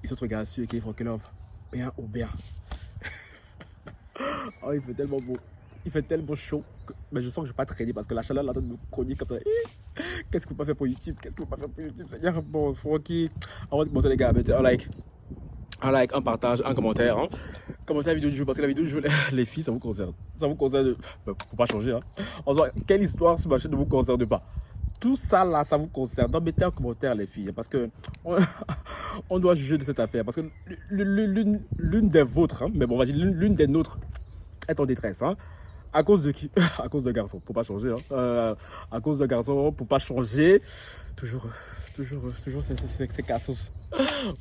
Il se regarde sur qui faut que l'homme. Bien ou bien. Oh, il fait tellement beau. Il fait tellement chaud. Mais je sens que je ne vais pas traîner parce que la chaleur là de me cogner comme ça. Qu'est-ce qu'on peut faire pour YouTube? Qu'est-ce qu'on peut faire pour YouTube? Seigneur, bon, Francky. Avant de commencer, les gars, mettez un like, un partage, un commentaire. Hein. Commentez la vidéo du jour parce que la vidéo du jour, les filles, ça vous concerne. Ça vous concerne. Faut pas changer. Hein. En soi, quelle histoire sur ma chaîne ne vous concerne pas? Tout ça là, ça vous concerne. Donc mettez un commentaire, les filles, parce que on doit juger de cette affaire. Parce que l'une des vôtres, hein, mais bon, on va dire l'une des nôtres est en détresse. Hein. À cause de qui? À cause de garçon, pour pas changer. Hein. À cause de garçon, pour pas changer. Toujours, c'est cassos.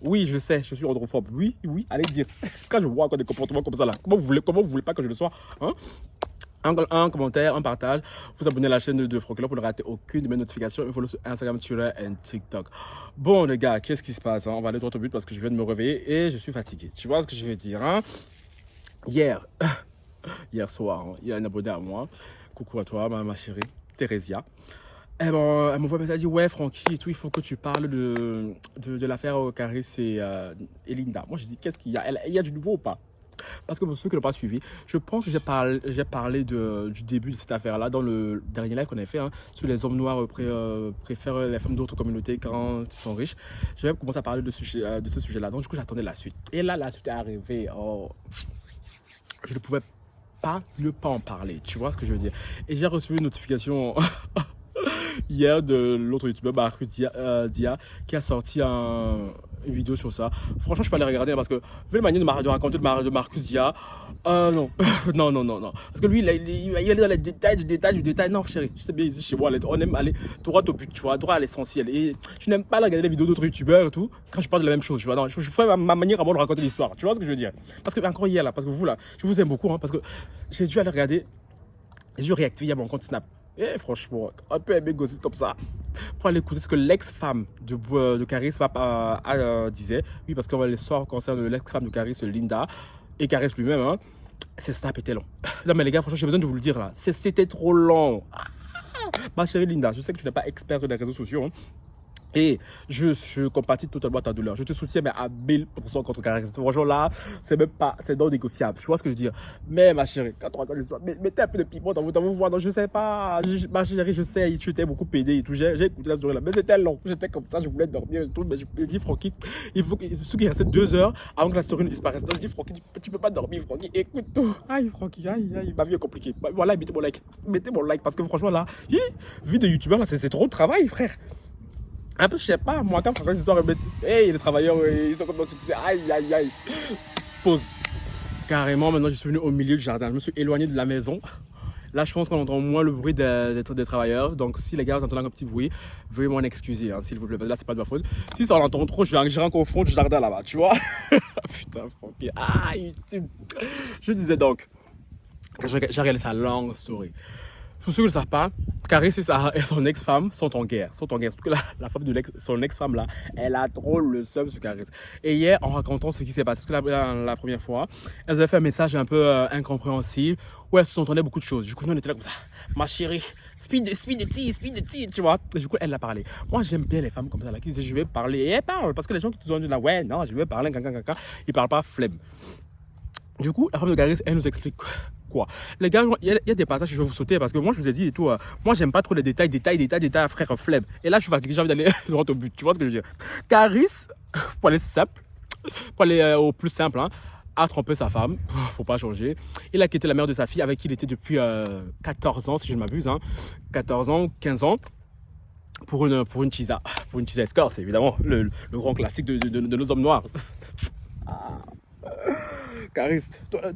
Oui, je sais, je suis androphobe. Oui, allez dire. Quand je vois encore des comportements comme ça là, comment vous voulez pas que je le sois, hein? Un commentaire, un partage, vous abonnez à la chaîne de Francky pour ne rater aucune de mes notifications. Et follow sur Instagram, Twitter et TikTok. Bon, les gars, qu'est-ce qui se passe? Hein? On va aller droit au but parce que je viens de me réveiller et je suis fatigué. Tu vois ce que je veux dire? Hein? Hier soir, hein, il y a un abonné à moi. Coucou à toi, ma chérie, Thérésia. Elle m'envoie un message, elle dit ouais Francky, tout, il faut que tu parles de l'affaire Caris et Linda. Moi je dis qu'est-ce qu'il y a? Il y a du nouveau ou pas? Parce que pour ceux qui n'ont pas suivi, je pense que j'ai parlé du début de cette affaire-là dans le dernier live qu'on a fait, hein, sur les hommes noirs préfèrent les femmes d'autres communautés quand ils sont riches. J'avais commencé à parler de ce sujet-là, donc du coup j'attendais la suite. Et là, la suite est arrivée. Oh, je ne pouvais pas ne pas en parler, tu vois ce que je veux dire. Et j'ai reçu une notification hier de l'autre youtubeur Barku Dia qui a sorti une vidéo sur ça. Franchement, je peux aller regarder parce que vu la manière de raconter de Marcus Dia, non. non. Parce que lui, il est dans les détails. Non, chérie, je sais bien ici chez moi, on aime aller droit au but, tu vois, droit à l'essentiel. Et je n'aime pas regarder les vidéos d'autres youtubeurs et tout quand je parle de la même chose, tu vois. Non, je ferai ma manière avant de raconter l'histoire, tu vois ce que je veux dire. Parce que encore hier là, parce que vous là, je vous aime beaucoup, hein, parce que j'ai dû aller regarder, j'ai dû réactiver mon compte Snap. Et franchement, un peu aimé gossip comme ça. Pour aller écouter ce que l'ex-femme de Caris disait. Oui, parce qu'on va l'histoire concerne l'ex-femme de Caris, Linda, et Caris lui-même. Hein. C'est snap était long. Non mais les gars, franchement, j'ai besoin de vous le dire là. C'était trop long. Ma chérie Linda, je sais que tu n'es pas experte des réseaux sociaux. Hein. Et je compatis totalement ta douleur. Je te soutiens mais à 1000% contre Caris. Franchement là, c'est même pas, c'est non négociable. Tu vois ce que je veux dire? Mais ma chérie, quand on raconte l'histoire, mettez un peu de piment dans vos voix. Non, je sais pas, ma chérie, je sais, tu t'es beaucoup pédé et tout. J'ai écouté la story là, mais c'était long. J'étais comme ça, je voulais dormir et tout. Mais je me dis, Francky, il faut qu'il reste 2 heures avant que la story ne disparaisse. Donc je dis, Francky, tu peux pas dormir, Francky. Écoute tout. Aïe, Francky, aïe, ma vie est compliquée. Voilà, mettez mon like. Mettez mon like parce que franchement là, vie de youtubeur là, c'est trop de travail, frère. Un peu, je sais pas, moi, quand on histoire, hey, les travailleurs, ils sont comme dans le succès, aïe. Pause. Carrément, maintenant, je suis venu au milieu du jardin. Je me suis éloigné de la maison. Là, je pense qu'on entend moins le bruit des travailleurs. Donc, si les gars, vous entendez un petit bruit, veuillez m'en excuser, hein, s'il vous plaît. Là, c'est pas de ma faute. Si ça l'entend trop, je vais encore au fond du jardin là-bas, tu vois. Putain, Francky. Ah, YouTube. Je disais donc, j'ai regardé sa longue story. Pour ceux qui ne le savent pas, Caris et son ex-femme sont en guerre. Surtout que la femme de son ex-femme là, elle a trop le seum sur Caris. Et hier, en racontant ce qui s'est passé, parce que la première fois, elle avait fait un message un peu incompréhensible où elle s'entendait beaucoup de choses. Du coup, nous on était là comme ça, ma chérie, speed de tea, tu vois. Et du coup, elle a parlé. Moi, j'aime bien les femmes comme ça là, qui disent je vais parler. Et elle parle, parce que les gens qui te disent là, ouais, non, je vais parler, ils parlent pas flemme. Du coup, la femme de Caris, elle nous explique quoi. Les gars, il y a des passages que je vais vous sauter parce que moi, je vous ai dit et tout. Moi, j'aime pas trop les détails, frère, flemme. Et là, je suis fatigué, j'ai envie d'aller droit au but. Tu vois ce que je veux dire? Caris, pour aller simple, pour aller au plus simple, hein, a trompé sa femme. Faut pas changer. Il a quitté la mère de sa fille avec qui il était depuis 14 ans, si je ne m'abuse. Hein, 14 ans, 15 ans. Pour une chisa escort, c'est évidemment le grand classique de nos hommes noirs. Caris,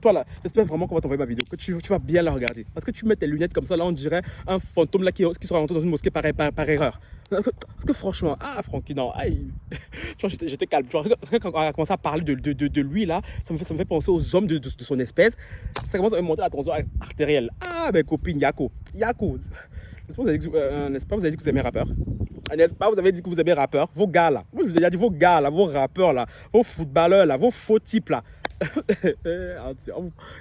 toi là, j'espère vraiment qu'on va t'envoyer ma vidéo, que tu vas bien la regarder. Parce que tu mets tes lunettes comme ça, là on dirait un fantôme là qui sera rentré dans une mosquée par erreur. Parce que franchement, Francky, non, aïe. Tu vois, j'étais calme. Tu vois, quand on a commencé à parler de lui là, ça me fait penser aux hommes de son espèce. Ça commence à me monter la tension artérielle. Ah, mes copines, Yako. N'est-ce pas, vous avez dit que vous aimez rappeurs? N'est-ce pas, vous avez dit que vous aimez rappeurs? Vos gars là. Moi, je vous ai dit vos gars là, vos rappeurs là, vos footballeurs là, vos faux types là.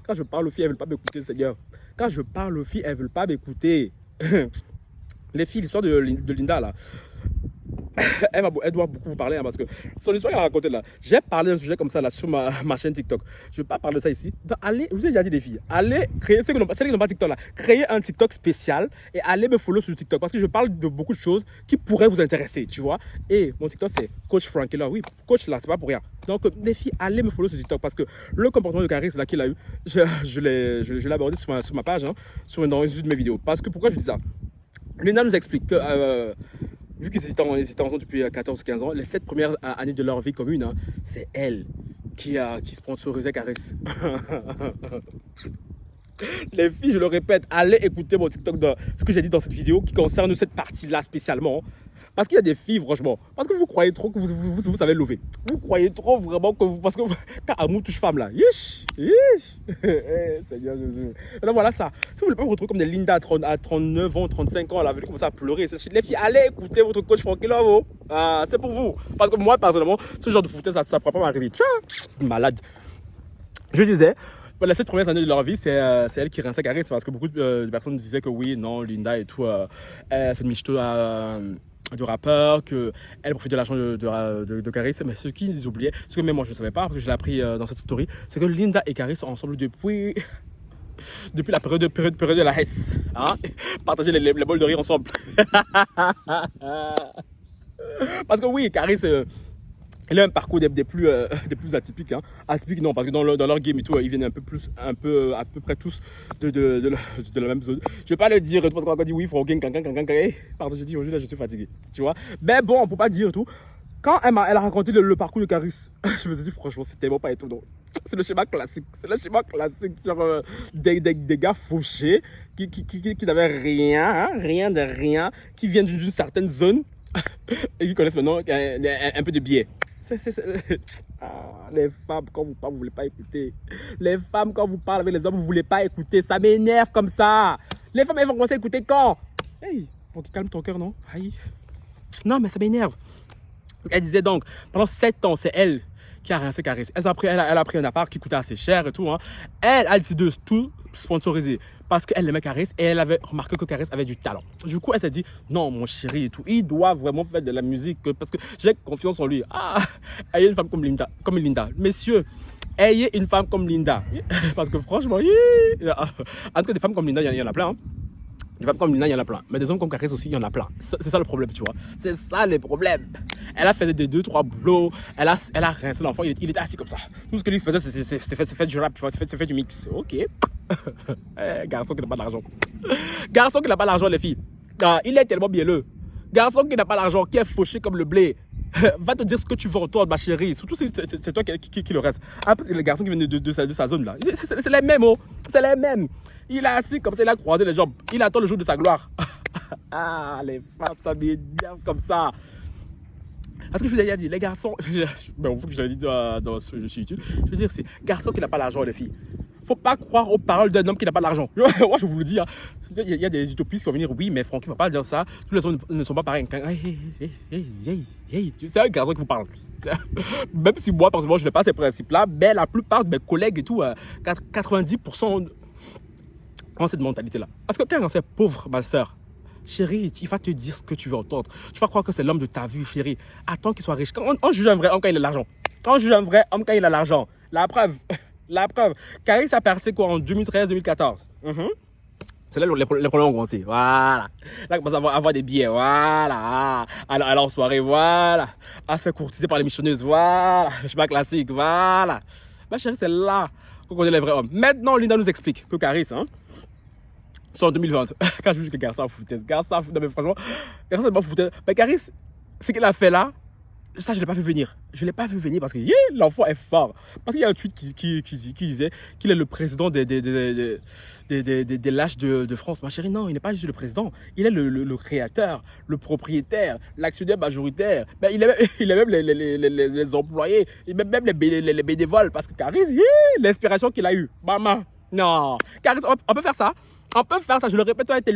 Quand je parle aux filles, elles ne veulent pas m'écouter, Seigneur. Quand je parle aux filles, elles ne veulent pas m'écouter. Les filles, l'histoire de Linda là. Elle doit beaucoup vous parler, hein, parce que son histoire qu'elle a racontée là, j'ai parlé d'un sujet comme ça là sur ma chaîne TikTok. Je ne vais pas parler de ça ici. Donc, allez, je vous ai déjà dit les filles, allez créer, celles qui n'ont pas TikTok là, créer un TikTok spécial et allez me follow sur TikTok parce que je parle de beaucoup de choses qui pourraient vous intéresser, tu vois. Et mon TikTok c'est Coach Frankie là, oui, coach là, c'est pas pour rien. Donc les filles, allez me follow sur TikTok parce que le comportement de Caris là qu'il a eu, je l'ai abordé sur ma page, hein, dans une de mes vidéos. Parce que pourquoi je dis ça? Lina nous explique que vu qu'ils étaient ensemble depuis 14-15 ans, les 7 premières années de leur vie commune, hein, c'est elle qui sponsorisait Caris. Les filles, je le répète, allez écouter mon TikTok de ce que j'ai dit dans cette vidéo qui concerne cette partie-là spécialement. Parce qu'il y a des filles, franchement, parce que vous croyez trop que vous savez lever. Vous croyez trop vraiment que vous... Parce que quand amour touche femme là, yish, Seigneur Jésus. Et donc voilà ça. Si vous voulez pas vous retrouver comme des Linda à 39 ans, 35 ans, elle a vu commencer à pleurer. Les filles, allez écouter votre coach Frankie Love. Ah, c'est pour vous. Parce que moi, personnellement, ce genre de foutaise, ça ne pourra pas m'arriver. Tiens, malade. Je disais... Les 7 premières années de leur vie, c'est elle qui rinçait Caris parce que beaucoup de personnes disaient que oui, non, Linda et tout, c'est une michto de rappeur, qu'elle profite de l'argent de Caris. Mais ce qu'ils oubliaient, ce que même moi je ne savais pas, parce que je l'ai appris dans cette story, c'est que Linda et Caris sont ensemble depuis la période de la Hesse. Hein? Partager les bols de rire ensemble. Parce que oui, Caris... elle a un parcours des plus atypiques. Hein. Atypiques non, parce que dans leur game et tout, ils viennent à peu près tous de la même zone. Je vais pas le dire, parce qu'on a dit oui, Francky, pardon, j'ai dit aujourd'hui, là, je suis fatigué. Tu vois. Mais bon, on peut pas dire tout. Quand elle a raconté le parcours de Caris, je me suis dit, franchement, c'est tellement pas étonnant. C'est le schéma classique. C'est le schéma classique. Genre, des gars fauchés qui n'avaient rien de rien, qui viennent d'une certaine zone et qui connaissent maintenant un peu de biais. Les femmes, quand vous parlez, vous ne voulez pas écouter. Les femmes, quand vous parlez avec les hommes, vous ne voulez pas écouter. Ça m'énerve comme ça. Les femmes, elles vont commencer à écouter quand? Hey, faut qu'il calme ton cœur, non? Aïe. Non, mais ça m'énerve. Elle disait donc, pendant 7 ans, c'est elle qui a rincé Caris. Elle a pris un appart qui coûtait assez cher et tout. Hein. Elle a décidé de tout sponsoriser parce qu'elle aimait Caris et elle avait remarqué que Caris avait du talent. Du coup, elle s'est dit, non, mon chéri et tout, il doit vraiment faire de la musique parce que j'ai confiance en lui. Ah, ayez une femme comme Linda. Messieurs, ayez une femme comme Linda. Parce que franchement, en tout cas, des femmes comme Linda, il y en a plein. Hein. Des femmes comme Lina, il y en a plein. Mais des hommes comme Caris aussi, il y en a plein. C'est ça le problème, tu vois. C'est ça le problème. Elle a fait des 2-3 boulots. Elle a rincé l'enfant. Il était assis comme ça. Tout ce que lui faisait, c'est fait du rap, tu vois. C'est fait du mix. Ok. Garçon qui n'a pas d'argent. Garçon qui n'a pas d'argent, les filles. Ah, il est tellement bielleux. Garçon qui n'a pas d'argent, qui est fauché comme le blé. Va te dire ce que tu veux entendre, ma chérie. Surtout si c'est toi qui le reste. Ah, parce que les garçons qui viennent de sa zone là, c'est les mêmes, oh. C'est les mêmes. Il est assis comme ça, il a croisé les jambes. Il attend le jour de sa gloire. Ah, les femmes, ça m'énerve comme ça. Parce que je vous ai déjà dit, les garçons. Ben, faut que je l'ai dit sur YouTube. Je veux dire, c'est garçon qui n'a pas l'argent, les filles. Faut pas croire aux paroles d'un homme qui n'a pas d'argent. Moi, je vous le dis. Hein. Il y a des utopistes qui vont venir. Oui, mais Francky ne va pas dire ça. Tous les hommes ne sont pas pareils. C'est un garçon qui vous parle. Même si moi, personnellement, je n'ai pas ces principes-là, mais la plupart de mes collègues et tout, 90% ont cette mentalité-là. Parce que quand c'est pauvre, ma soeur, chérie, il va te dire ce que tu veux entendre. Tu vas croire que c'est l'homme de ta vie, chérie. Attends qu'il soit riche. On juge un vrai homme quand il a l'argent. On juge un vrai homme quand il a l'argent. La preuve. Caris a percé quoi en 2013-2014. C'est là les problèmes ont commencé. Voilà. Là, il commence à avoir des billets. Voilà. Alors en soirée, voilà. À se faire courtiser par les missionneuses. Voilà. Je suis pas classique. Voilà. Ma chérie, c'est là qu'on connaît les vrais hommes. Maintenant, Linda nous explique que Caris, hein, c'est en 2020. Quand je dis que Garçon a foutu. Garçon, non mais franchement, Garçon n'a pas foutu. Mais Caris, ce qu'il a fait là, ça, je ne l'ai pas vu venir. Je ne l'ai pas vu venir parce que l'enfant est fort. Parce qu'il y a un tweet qui disait qu'il est le président des lâches de France. Ma chérie, non, il n'est pas juste le président. Il est le créateur, le propriétaire, l'actionnaire majoritaire. Mais il est même les employés, même les bénévoles. Parce que Caris, l'inspiration qu'il a eue. Maman, non. Caris, on peut faire ça. On peut faire ça, je le répète, avec tes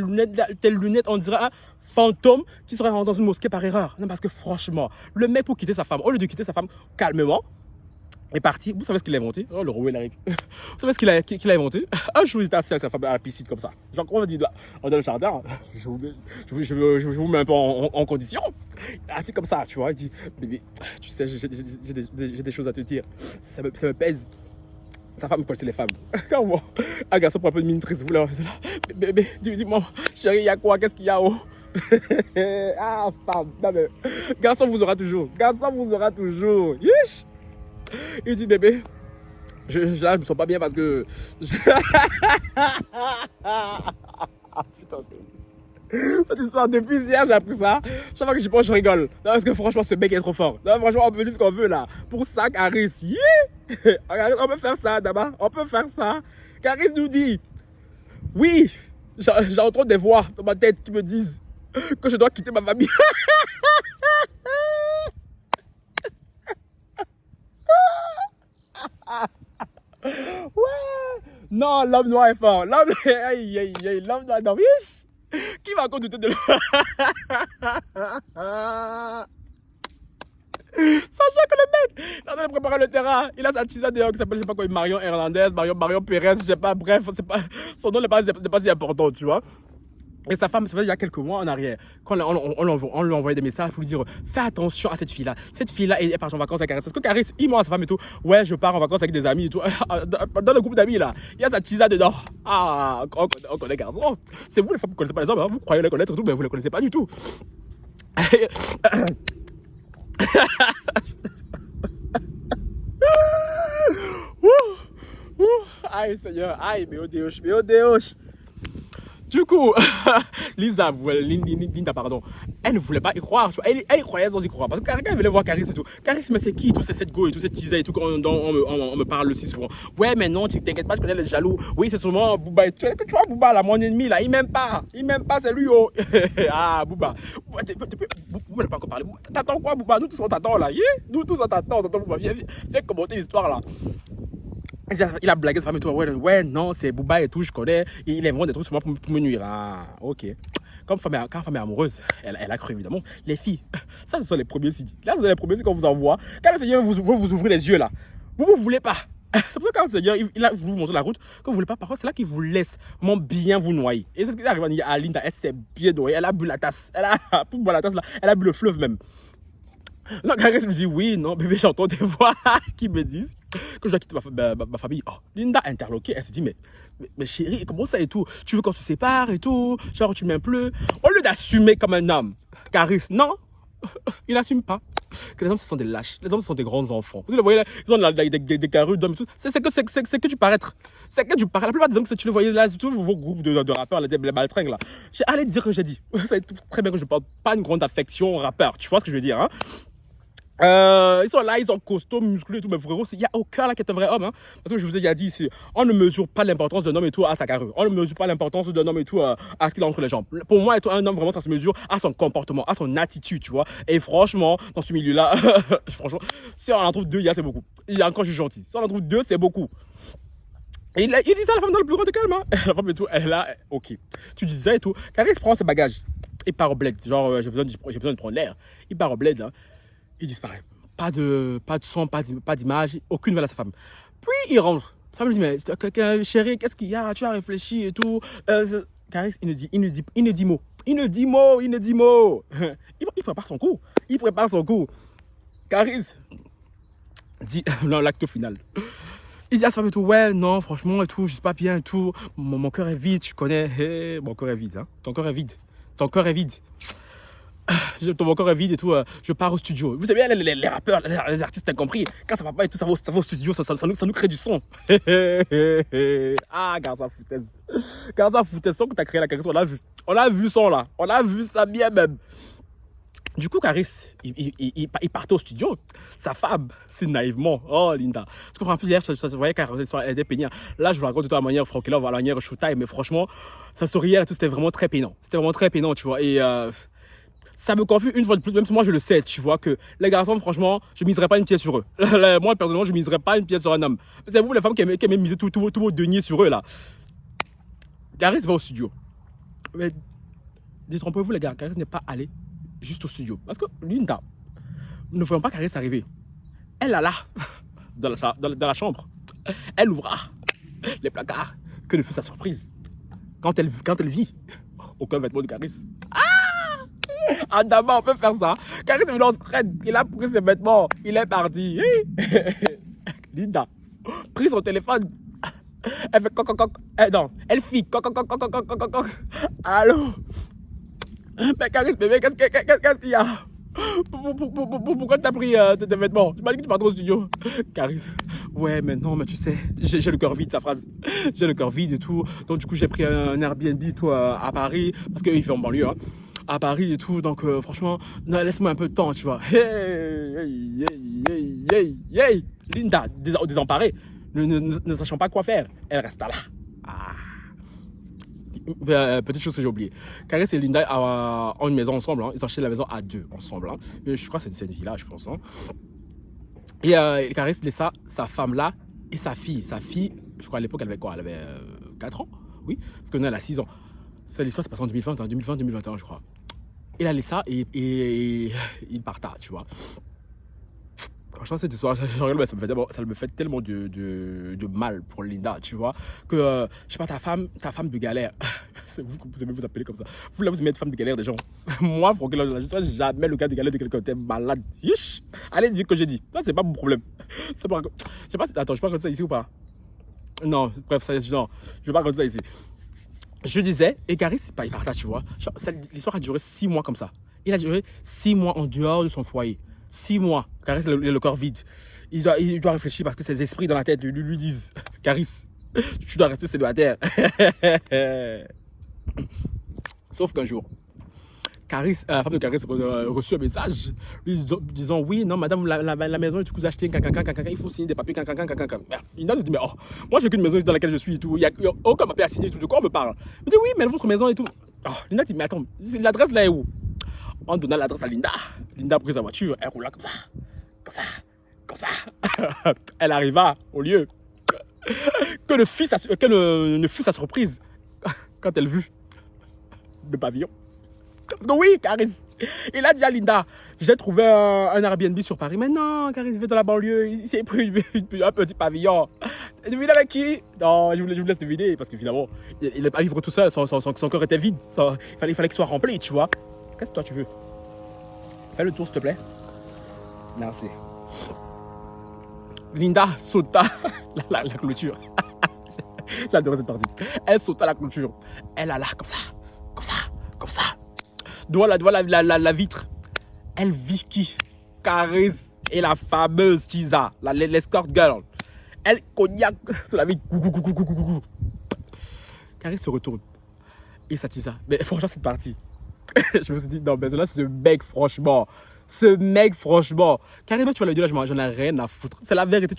lunettes, on dirait un fantôme qui serait rentré dans une mosquée par erreur. Non, parce que franchement, le mec pour quitter sa femme, au lieu de quitter sa femme calmement, est parti. Vous savez ce qu'il a inventé? Oh, le roué, il arrive. Vous savez ce qu'il a inventé? Un jour, il était assis avec sa femme à la piscine comme ça. Genre, comment on dit là? Dans le jardin. Je vous mets un peu en condition. Assis comme ça, tu vois. Il dit, bébé, tu sais, j'ai des choses à te dire. Ça me pèse. Sa femme connaissait les femmes. Quand on voit un garçon prend un peu de mine triste, vous là, bébé, dis-moi, chérie, il y a quoi? Qu'est-ce qu'il y a? Oh? Ah, femme. Non, mais garçon vous aura toujours. Garçon vous aura toujours. Yish! Il dit, bébé, là, je me sens pas bien parce que. Putain, cette histoire, depuis hier, j'ai appris ça. Chaque fois que j'y pense, je rigole. Non, parce que franchement, ce mec est trop fort. Non, franchement, on peut dire ce qu'on veut là. Pour ça, Caris, yeah! On peut faire ça, d'abord. On peut faire ça. Caris nous dit, oui, j'entends des voix dans ma tête qui me disent que je dois quitter ma famille. Ouais. Non, l'homme noir est fort. L'homme noir, non, qui va encore douter de lui? Sachant que le mec, il est en train de préparer le terrain, il a sa tisane dehors qui s'appelle, je sais pas quoi, Marion Hernandez, Marion Pérez, je sais pas, bref, c'est pas, son nom n'est pas si important, tu vois. Et sa femme, ça fait il y a quelques mois en arrière, quand on lui envoyait des messages pour lui dire fais attention à cette fille-là. Cette fille-là, elle part en vacances avec Caris. Parce que Caris, il ment à sa femme et tout. Ouais, je pars en vacances avec des amis et tout. Dans le groupe d'amis là, il y a sa tisane dedans. Ah, on connaît garçon. C'est vous les femmes, vous ne connaissez pas les hommes, hein. Vous croyez les connaître et tout, mais vous ne les connaissez pas du tout. Aïe Seigneur, aïe, mais oh Dios. Du coup, Linda, pardon, elle ne voulait pas y croire. Elle y croyait sans y croire. Parce que quand elle voulait voir Caris et tout. Caris, mais c'est qui tout cette go et tout, cette teaser et tout, dont on me parle aussi souvent. Ouais, mais non, tu t'inquiètes pas, je connais les jaloux. Oui, c'est souvent Booba. Tu vois, Booba, là, mon ennemi, là, il m'aime pas, c'est lui, oh. Ah, Booba. Booba n'a pas encore parlé. T'attends quoi, Booba? Nous tous, on t'attend, là. Nous tous, on t'attend, Booba. Viens commenter l'histoire, là. Il a blagué sa femme et tout. Ouais, non, c'est Booba et tout, je connais. Il invente des trucs sur moi pour me nuire. Ah, ok. Quand femme est amoureuse, elle a cru évidemment. Les filles, ça, ce sont les premiers signes. Là, ce sont les premiers signes qu'on vous envoie. Quand le Seigneur vous ouvrir les yeux là, vous ne voulez pas. C'est pour ça que quand le Seigneur il vous montre la route, que vous ne voulez pas, parfois, c'est là qu'il vous laisse vraiment bien vous noyer. Et c'est ce qui est arrivé à Linda. Elle s'est bien noyée. Elle a bu la tasse. Elle a bu la tasse là. Elle a bu le fleuve même. Là, Caris me dit oui, non, bébé, j'entends des voix qui me disent que je dois quitter ma famille. Oh, Linda interloquée, elle se dit mais chérie, comment ça et tout? Tu veux qu'on se sépare et tout? Genre, tu m'aimes plus? Au lieu d'assumer comme un homme, Caris, non, il n'assume pas. Que les hommes, ce sont des lâches. Les hommes, ce sont des grands enfants. Vous les voyez là, ils ont des carrures d'hommes et tout. C'est que du paraître. C'est que du paraître. La plupart des hommes, si tu les voyez là, tous vos groupes de rappeurs, les baltringues là. Allez dire que j'ai dit. Vous savez très bien que je ne porte pas une grande affection aux rappeurs. Tu vois ce que je veux dire, hein? Ils sont là, ils sont costauds, musclés et tout, mais frérot, il n'y a aucun là qui est un vrai homme, hein. Parce que je vous ai déjà dit ici, on ne mesure pas l'importance d'un homme et tout à sa carrure. On ne mesure pas l'importance d'un homme et tout à ce qu'il a entre les jambes. Pour moi, être un homme, vraiment, ça se mesure à son comportement, à son attitude, tu vois. Et franchement, dans ce milieu-là, franchement, si on en trouve deux, c'est beaucoup. Encore, je suis gentil. Si on en trouve deux, c'est beaucoup. Et il dit ça à la femme dans le plus grand calme, hein. La femme et tout, elle est là, ok. Tu dis ça et tout. Car il se prend ses bagages. Il part au bled. Genre, j'ai besoin de prendre l'air. Il part au bled, hein. Il disparaît. Pas de son, pas d'image, aucune nouvelle à sa femme. Puis il rentre. Sa femme lui dit mais chérie, qu'est-ce qu'il y a? Tu as réfléchi et tout. Caris, il ne dit mot. Il prépare son coup. Caris dit non, l'acte final. Il dit à sa femme et tout, ouais, non, franchement et tout, je suis pas bien et tout. Mon cœur est vide, tu connais. Hey, mon cœur est vide, hein. Ton cœur est vide. Mon corps est vide et tout, je pars au studio. Vous savez, les rappeurs, les artistes, t'as compris. Quand ça va pas et tout, ça va au studio, ça nous crée du son. Ah, Garza foutaise, son que t'as créé la Caris, on l'a vu son là. On a vu ça bien même. Du coup, Caris, il partait au studio. Sa femme, c'est naïvement. Oh, Linda. Je comprends plus hier, ça se voyait qu'elle était peignante. Là, je vous raconte de toute manière, franchement, à la manière showtime, mais franchement, sa sourire et tout, c'était vraiment très peinant. Tu vois. Et ça me confie une fois de plus, même si moi je le sais, tu vois, que les garçons, franchement, je ne miserais pas une pièce sur eux. Moi, personnellement, je ne miserais pas une pièce sur un homme. C'est vous, les femmes, qui aimez miser tous vos deniers sur eux, là. Caris va au studio. Mais détrompez-vous, les gars, Caris n'est pas allé juste au studio. Parce que Linda, nous ne voyons pas Caris arriver. Elle est là, dans la chambre. Elle ouvra les placards. Que ne fut sa surprise quand elle vit aucun vêtement de Caris. Adama, on peut faire ça. Caris est venu en scred. Il a pris ses vêtements. Il est parti. Linda prit son téléphone. Elle fait coq. Non, elle fit coq. Allô? Mais Caris, bébé, qu'est-ce qu'il y a? Pourquoi t'as pris tes vêtements? Tu m'as dit que tu partais au studio. Caris, ouais, mais non, mais tu sais, j'ai le cœur vide, sa phrase. J'ai le cœur vide et tout. Donc, du coup, j'ai pris un Airbnb tout, à Paris, parce qu'il fait en banlieue, hein, à Paris et tout. Donc, franchement, laisse-moi un peu de temps, tu vois. Hey. Linda, désemparée, ne sachant pas quoi faire, elle resta là. Petite chose que j'ai oublié. Caris et Linda ont une maison ensemble. Hein. Ils ont acheté la maison à 2 ensemble. Hein. Je crois que c'est une villa, je pense. Hein. Et Caris laissa sa femme là et sa fille. Sa fille, je crois à l'époque, elle avait quoi? Elle avait 4 ans? Oui, parce que nous, elle a 6 ans. L'histoire s'est passée en 2020, je crois. Il a laissé ça et il parta, tu vois. Franchement, cette histoire, ça me fait tellement de mal pour Linda, tu vois, que, je sais pas, ta femme de galère, c'est vous aimez vous appeler comme ça, vous aimez être femme de galère des gens. Moi, Franck, je ne serai jamais le gars de galère de quelqu'un, t'es malade. Yish. Allez, dis ce que j'ai dit. Ça, c'est pas mon problème. Je sais pas si, attends, je peux raconter ça ici ou pas? Non, bref, ça, non, je vais pas raconter ça ici. Je disais, et Caris, il parta, tu vois. L'histoire a duré 6 mois comme ça. Il a duré 6 mois en dehors de son foyer. 6 mois. Caris, le corps vide. Il doit réfléchir parce que ses esprits dans la tête lui disent, Caris, tu dois rester célibataire. Sauf qu'un jour, Caris, la femme de Caris reçut un message lui disant, oui, non, madame, la maison est tout achetée, il faut signer des papiers, Il a dit, mais oh, moi j'ai qu'une maison dans laquelle je suis et tout, il n'y a aucun papier à signer et tout, de quoi on me parle? Il me dit, oui, mais votre maison et tout. Oh, Linda dit, mais attends, l'adresse là est où? On donna l'adresse à Linda. Linda a pris sa voiture, elle roula comme ça. Elle arriva au lieu. Que ne fut sa surprise quand elle vit le pavillon. Parce que oui, Caris, il a dit à Linda, j'ai trouvé un Airbnb sur Paris. Mais non, Caris, il vit dans la banlieue, il s'est pris un petit pavillon. Tu devines avec qui? Non, je vous laisse deviner, parce que finalement, il n'est pas vivre tout seul, son corps était vide. Il fallait qu'il soit rempli, tu vois. Qu'est-ce que toi tu veux? Fais le tour, s'il te plaît. Merci. Linda sauta la clôture. J'adore cette partie. Elle sauta la clôture. Elle alla comme ça. Devant la vitre. Elle vit qui? Caris et la fameuse Tisa, l'escort girl. Elle cognac sur la vitre. Caris se retourne. Et ça Tisa. Mais franchement, cette partie. Je me suis dit, non, mais là, ce mec, franchement. Carrément, tu vois, le dieu là, j'en ai rien à foutre. C'est la vérité.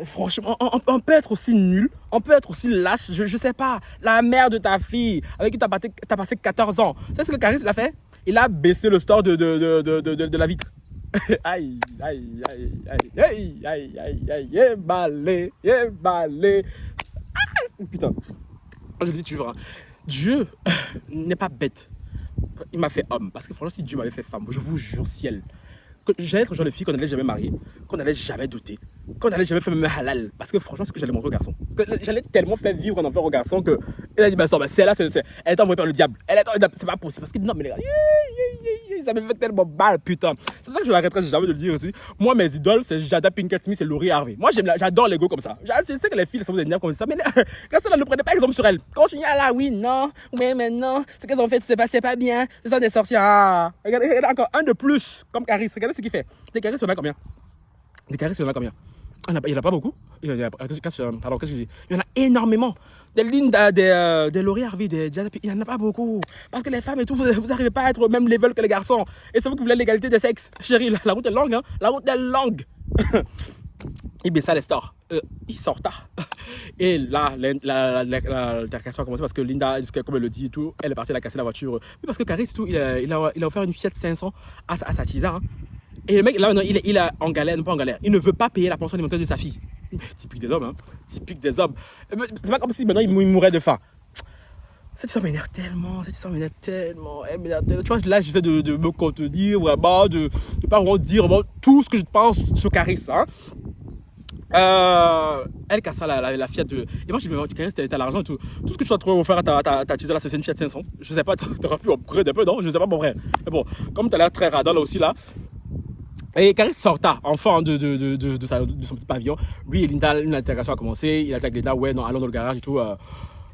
Franchement, on peut être aussi nul, on peut être aussi lâche. Je sais pas. La mère de ta fille, avec qui t'as passé 14 ans. Tu sais ce que Caris l'a fait? Il a baissé le store de la vitre. Aïe. Éballé. Putain. Je le dis toujours, hein. Dieu n'est pas bête. Il m'a fait homme. Parce que franchement, si Dieu m'avait fait femme, je vous jure, ciel, que j'allais être le genre de fille qu'on n'allait jamais marier, qu'on n'allait jamais douter, qu'on n'allait jamais faire même halal. Parce que franchement, c'est ce que j'allais montrer au garçon. Parce que j'allais tellement faire vivre un enfer au garçon que. Il a dit, bah, c'est là, elle est envoyée par le diable. C'est pas possible. Parce que non, mais les gars, ça me fait tellement mal, putain. C'est pour ça que je l'arrêterai jamais de le dire aussi. Moi, mes idoles, c'est Jada Pinkett Smith et Laurie Harvey. Moi, j'adore les go comme ça. Je sais que les filles, ça vous énerve comme ça, mais là, ne prenez pas exemple sur elles. Quand tu dis, ah là, oui, non, mais non, ce qu'elles ont fait, c'est pas bien, ce sont des sorcières. Ah, regardez, encore un de plus, comme Caris. Regardez ce qu'il fait. Des Caris, il y en a combien? Il n'y en a pas beaucoup. Alors, qu'est-ce que je dis? Il y en a énormément. Des Linda, des Laurie Harvey, des Jada, il n'y en a pas beaucoup. Parce que les femmes et tout, vous n'arrivez pas à être au même level que les garçons. Et c'est vous qui voulez l'égalité des sexes. Chérie, la route est longue, hein. La route est longue. Il baissa les stores. Il sorta. Et là, l'altercation a commencé parce que Linda, comme elle le dit et tout, elle est partie, elle a cassé la voiture. Oui, parce que Caris, tout, il a offert une Fiat 500 à sa Tisa, hein. Et le mec, là, maintenant, il est en galère, non pas en galère. Il ne veut pas payer la pension alimentaire de sa fille. Mais typique des hommes, hein. Typique des hommes. C'est pas comme si maintenant il mourait de faim. Cette histoire m'énerve tellement, elle m'énerve tellement. Tu vois, là, j'essaie de me contenir, vraiment, de pas vraiment dire vraiment tout ce que je pense sur Caris, hein. Elle casse la Fiat de. Et moi, je me dis, Caris, t'as l'argent et tout. Tout ce que tu vas trouver offert à ta teaser là, c'est une Fiat 500. Je sais pas, t'aurais pu upgrade un peu, non? Je sais pas, mon frère. Mais bon, comme t'as l'air très radin là aussi, là. Et Caris sorta enfin de son petit pavillon. Lui et Linda, une interaction a commencé. Il a dit avec Linda, ouais, non, allons dans le garage et tout.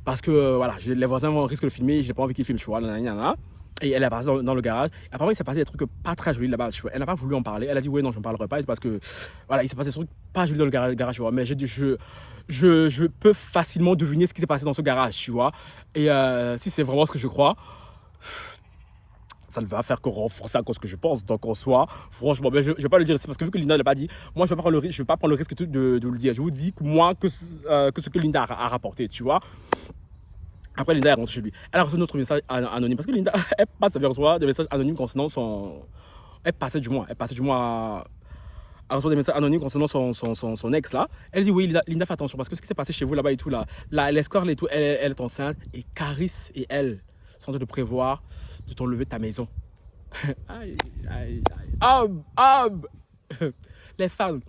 Parce que voilà, les voisins risquent de filmer, j'ai pas envie qu'ils filment, tu vois. Et elle est passée dans le garage. Et apparemment, il s'est passé des trucs pas très jolis là-bas. Elle n'a pas voulu en parler. Elle a dit, ouais, non, je ne parlerai pas. Parce que voilà, il s'est passé des trucs pas jolis dans le garage, tu vois. Mais j'ai dit, je peux facilement deviner ce qui s'est passé dans ce garage, tu vois. Et si c'est vraiment ce que je crois, ça ne va faire que renforcer à cause que je pense. Donc en soi, franchement, mais je ne vais pas le dire ici parce que vu que Linda ne l'a pas dit, moi je ne vais pas prendre le risque de le dire. Je vous dis que moi que ce que Linda a rapporté, tu vois. Après, Linda est rentrée chez lui. Elle a reçu notre message anonyme parce que Linda, elle passe à recevoir des messages anonymes concernant son. Elle passait du moins à recevoir des messages anonymes concernant son ex là. Elle dit oui, Linda, fais attention parce que ce qui s'est passé chez vous là-bas et tout là, l'escorte et tout, elle est enceinte et Caris et elle sont en train de prévoir de t'enlever ta maison. Aïe, aïe, aïe. Les femmes.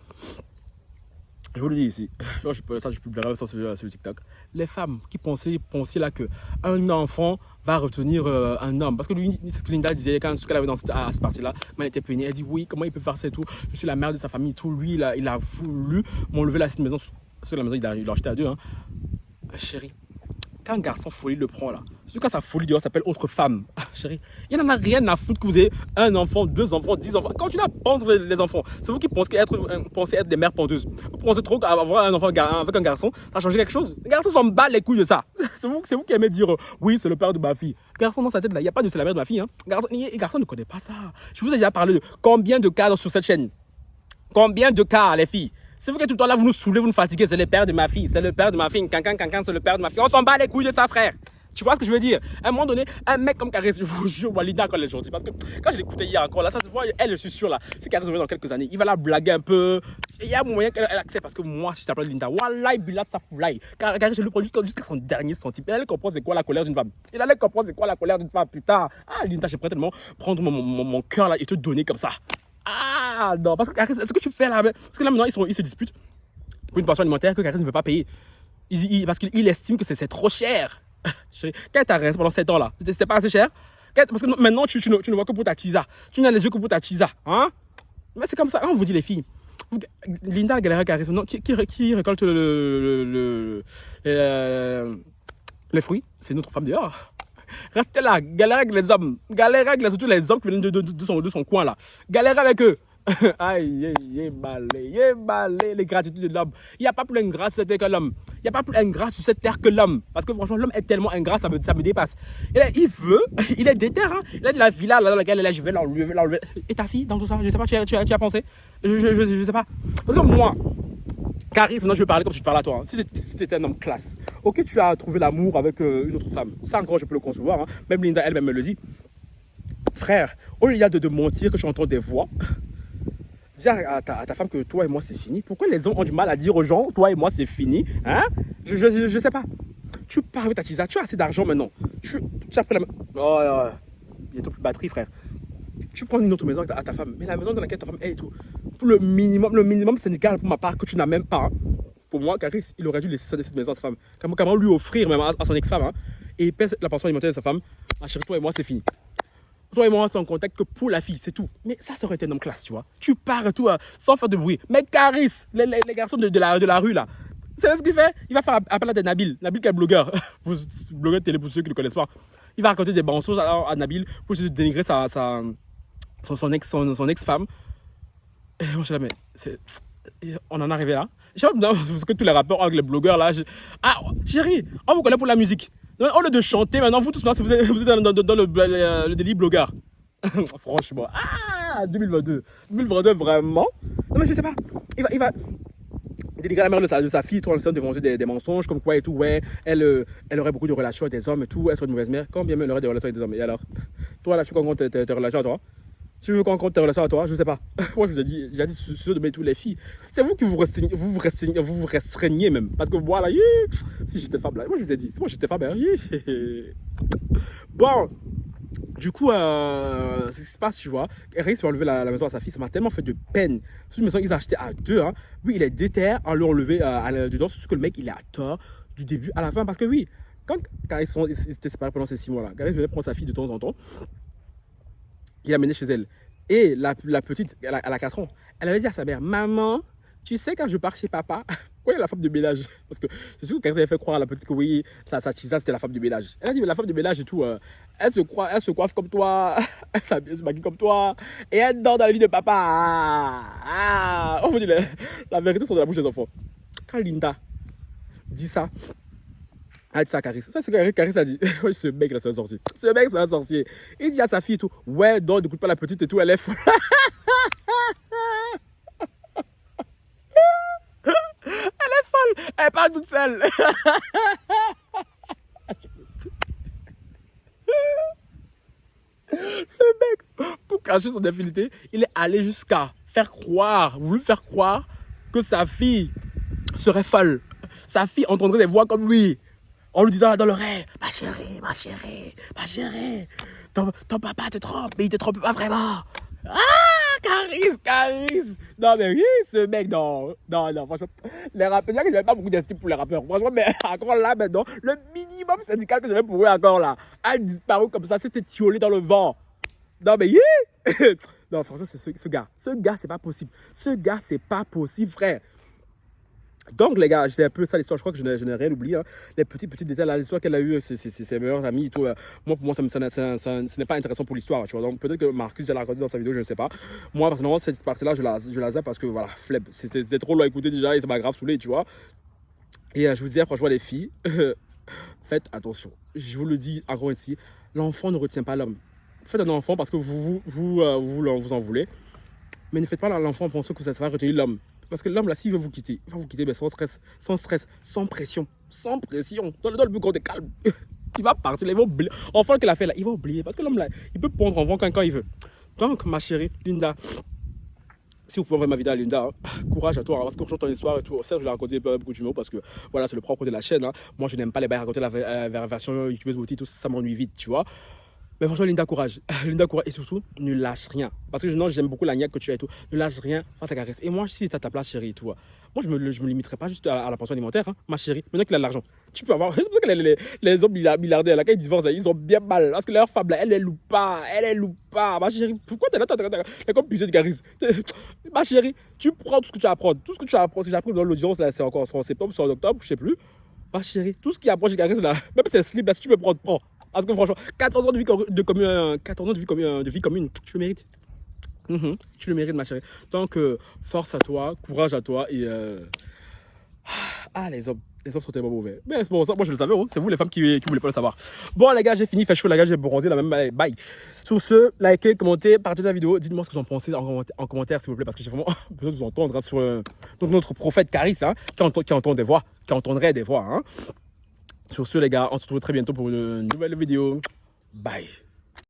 Je vous le dis ici, je publierai ça sur le TikTok. Les femmes qui pensaient là qu'un enfant va retenir un homme. Parce que lui, c'est ce que Linda disait quand elle avait dans cette partie-là, quand elle était peinée. Elle dit oui, comment il peut faire ça et tout. Je suis la mère de sa famille et tout. Lui, il a voulu m'enlever la maison. Sur la maison, il l'a acheté à deux. Hein. Chérie, quand un garçon folie le prend là, surtout quand sa folie dehors s'appelle autre femme, chérie, il n'en a rien à foutre que vous ayez un enfant, 2 enfants, 10 enfants. Continuez à pendre les enfants. C'est vous qui pensez être des mères pondeuses. Vous pensez trop qu'avoir un enfant avec un garçon, ça a changé quelque chose. Les garçons s'en battent les couilles de ça. C'est vous qui aimez dire oui, c'est le père de ma fille. Garçon dans sa tête là, il n'y a pas de c'est la mère de ma fille. Hein. Garçon ne connaît pas ça. Je vous ai déjà parlé de combien de cas sur cette chaîne. Combien de cas, les filles. C'est vous qui tout le temps là, vous nous saoulez, vous nous fatiguez. C'est le père de ma fille, c'est le père de ma fille. Cancan, c'est le père de ma fille. On s'en bat les couilles de ça, frère. Tu vois ce que je veux dire? À un moment donné, un mec comme Caris, je vous jure, Walida, quand elle est gentille. Parce que quand je l'écoutais hier encore, là, ça se voit, elle, je suis sûr, là, si Caris revient dans quelques années, il va la blaguer un peu. Il y a moyen qu'elle accepte. Parce que moi, si je t'appelle Linda, Wallahi, Billah, ça foulaille. Caris, je lui prends jusqu'à son dernier centime. Elle allait comprendre c'est quoi la colère d'une femme. Il allait comprendre c'est quoi la colère d'une femme, putain. Ah, Linda, je pourrais tellement prendre mon cœur là et te donner comme ça. Ah, non, parce que Caris, ce que tu fais là, parce que là, maintenant, ils se disputent pour une pension alimentaire que Caris ne veut pas payer. Parce qu'il estime que c'est trop cher. Quand t'as resté pendant 7 ans là, c'était pas assez cher? Parce que maintenant tu ne vois que pour ta tisa. Tu n'as les yeux que pour ta tisa. Hein? Mais c'est comme ça, on vous dit les filles. Linda galère Caris, non, qui récolte les fruits? C'est notre femme dehors. Restez là, galère avec les hommes. Galère avec surtout les hommes qui viennent de son coin là. Galère avec eux. Aïe, balé, les gratitudes de l'homme. Il n'y a pas plus ingrat sur cette terre que l'homme. Il n'y a pas plus ingrat sur cette terre que l'homme. Parce que franchement, l'homme est tellement ingrat, ça me dépasse. Et là, il est déter. Hein. Il a dit la villa là, dans laquelle elle est, je vais l'enlever. Et ta fille, dans tout ça, je sais pas, tu as pensé? Je sais pas. Parce que moi, Caris, maintenant je vais parler comme je te parle à toi. Hein. Si tu étais un homme classe, ok, tu as trouvé l'amour avec une autre femme. Ça encore, je peux le concevoir. Hein. Même Linda elle-même me le dit. Frère, au lieu de mentir que tu entends des voix, dis à ta femme que toi et moi c'est fini. Pourquoi les hommes ont du mal à dire aux gens toi et moi c'est fini? Hein? Je sais pas. Tu pars avec ta tisa, tu as assez d'argent maintenant. Tu as pris la maison. Oh, bientôt plus de batterie, frère. Tu prends une autre maison à ta femme, mais la maison dans laquelle ta femme est et tout. Pour le minimum syndical pour ma part que tu n'as même pas. Hein. Pour moi, Caris, il aurait dû laisser cette maison à sa femme. Comment lui offrir même à son ex-femme. Hein? Et il paie la pension alimentaire de sa femme. Ah, chérie, toi et moi c'est fini. Toi et moi, on reste en contact que pour la fille, c'est tout. Mais ça aurait été un homme classe, tu vois. Tu pars et tout, sans faire de bruit. Mais Caris, les garçons de la rue, là, c'est ce qu'il fait. Il va faire appel à Nabil. Nabil qui est blogueur. Blogueur télé pour ceux qui ne le connaissent pas. Il va raconter des mensonges à Nabil pour se dénigrer son ex-femme. Et moi, je suis là, mais on en est arrivé là. Je sais pas, parce que tous les rappeurs avec les blogueurs, là. Ah, chérie, on vous connaît pour la musique. Au lieu de chanter, maintenant, vous tous, vous êtes dans le délit blogueur. Franchement, 2022, vraiment. Non, mais je sais pas. Il va dénigrer la mère de sa fille, tout en essayant de venger des mensonges, comme quoi et tout. Ouais, elle aurait beaucoup de relations avec des hommes et tout. Elle serait une mauvaise mère. Quand bien même elle aurait des relations avec des hommes. Et alors, toi, là, tu comptes tes relations à toi? Tu veux qu'on compte tes relations à toi? Je sais pas. Moi, je vous ai dit, j'ai dit sur de toutes les filles. C'est vous qui vous restreignez même. Parce que voilà, si j'étais femme là, moi je vous ai dit, moi j'étais femme. Bon, du coup, c'est ce qui se passe, tu vois. Eric s'est enlevé la maison à sa fille, ça m'a tellement fait de peine. C'est une maison qu'ils ont achetée à deux. Hein. Oui, il est déter en lui enlever dedans, c'est que le mec il est à tort du début à la fin. Parce que oui, quand ils étaient séparés pendant ces 6 mois-là, Gary venait prendre sa fille de temps en temps. Il l'a amenée chez elle. Et la petite, elle a 4 ans. Elle avait dit à sa mère, maman, tu sais quand je pars chez papa, quoi, la femme de ménage? Parce que c'est sûr qu'elle avait fait croire à la petite que oui, sa tisa c'était la femme de ménage. Elle a dit, mais la femme de ménage et tout, elle se coiffe comme toi, elle se maquille comme toi, et elle dort dans la vie de papa. On vous dit, la vérité sont dans la bouche des enfants. Quand Linda dit ça, elle dit ça à Caris. Ça, c'est que Caris a dit. Ce mec, là, c'est un sorcier. Ce mec, c'est un sorcier. Il dit à sa fille et tout. Ouais, non, n'écoute pas la petite et tout, elle est folle. Elle est folle. Elle parle toute seule. Le mec, pour cacher son infidélité, il est allé jusqu'à voulu faire croire que sa fille serait folle. Sa fille entendrait des voix comme lui. En lui disant dans l'oreille, ma chérie, ma chérie, ma chérie, ton papa te trompe, mais il te trompe pas vraiment. Ah, Caris. Non, mais oui, ce mec, non, franchement, les rappeurs, je n'avais pas beaucoup d'estime pour les rappeurs. Franchement, mais encore là, maintenant, le minimum syndical que j'avais pour eux encore là, a disparu comme ça, c'était tiolé dans le vent. Non, mais non, franchement, c'est ce gars. Ce gars, c'est pas possible. Ce gars, c'est pas possible, frère. Donc les gars, c'est un peu ça l'histoire, je crois que je n'ai rien oublié. Hein. Les petits détails là, l'histoire qu'elle a eu, ses meilleurs amis et tout. Moi, pour moi, ce n'est pas intéressant pour l'histoire, tu vois. Donc peut-être que Marcus l'a raconté dans sa vidéo, je ne sais pas. Moi, personnellement, cette partie-là, je la zappe parce que voilà, flemme. C'était trop long à écouter déjà et ça m'a grave saoulé, tu vois. Et je vous dis, franchement, les filles, faites attention. Je vous le dis encore ici, l'enfant ne retient pas l'homme. Faites un enfant parce que vous en voulez. Mais ne faites pas l'enfant en pensant que ça va retenir l'homme. Parce que l'homme, là, s'il veut vous quitter, il va vous quitter mais sans stress, sans pression. Dans le plus grand des calmes. Il va partir, il va oublier. Enfin, qu'il a fait là, il va oublier. Parce que l'homme, là, il peut prendre en vent quand il veut. Donc, ma chérie, Linda, si vous pouvez envoyer ma vidéo à Linda, courage à toi. Parce que quand je ton histoire et tout, certes, je l'ai raconté beaucoup de numéros parce que voilà, c'est le propre de la chaîne. Hein. Moi, je n'aime pas les bails raconter la version youtubeuse beauty, tout ça m'ennuie vite, tu vois. Mais franchement, Linda, courage. Linda, courage. Et surtout, ne lâche rien. Parce que non, j'aime beaucoup la niaque que tu as et tout. Ne lâche rien face à Caris. Et moi, si tu as ta place, chérie, et tout, moi, je me limiterai pas juste à la pension alimentaire, hein, ma chérie. Maintenant qu'il a de l'argent, tu peux avoir. C'est pour ça que les hommes milliardaires, là, quand ils divorcent, là, ils ont bien mal. Parce que leur femme, là, elle loupe pas. Ma chérie, pourquoi t'es là, t'es comme puissant de Caris. Ma chérie, tu prends tout ce que tu apprends. Tout ce que tu apprends, ce que j'ai appris dans l'audience, là, c'est encore en septembre, c'est en octobre, je sais plus. Ma chérie, tout ce qui approche de Caris, là, même c'est slip, là, si tu peux prendre, prends. Parce que franchement, 14 ans de vie commune, tu le mérites. Tu le mérites, ma chérie. Donc, force à toi, courage à toi. Et les hommes sont tellement mauvais. Mais c'est bon, ça, moi je le savais, c'est vous les femmes qui voulez pas le savoir. Bon, les gars, j'ai fini, fait chaud, les gars, j'ai bronzé la même. Bye. Sur ce, likez, commentez, partagez la vidéo. Dites-moi ce que vous en pensez en commentaire, s'il vous plaît, parce que j'ai vraiment besoin de vous entendre hein, sur notre prophète Caris, hein, qui entend des voix, qui entendrait des voix. Hein. Sur ce, les gars, on se retrouve très bientôt pour une nouvelle vidéo. Bye.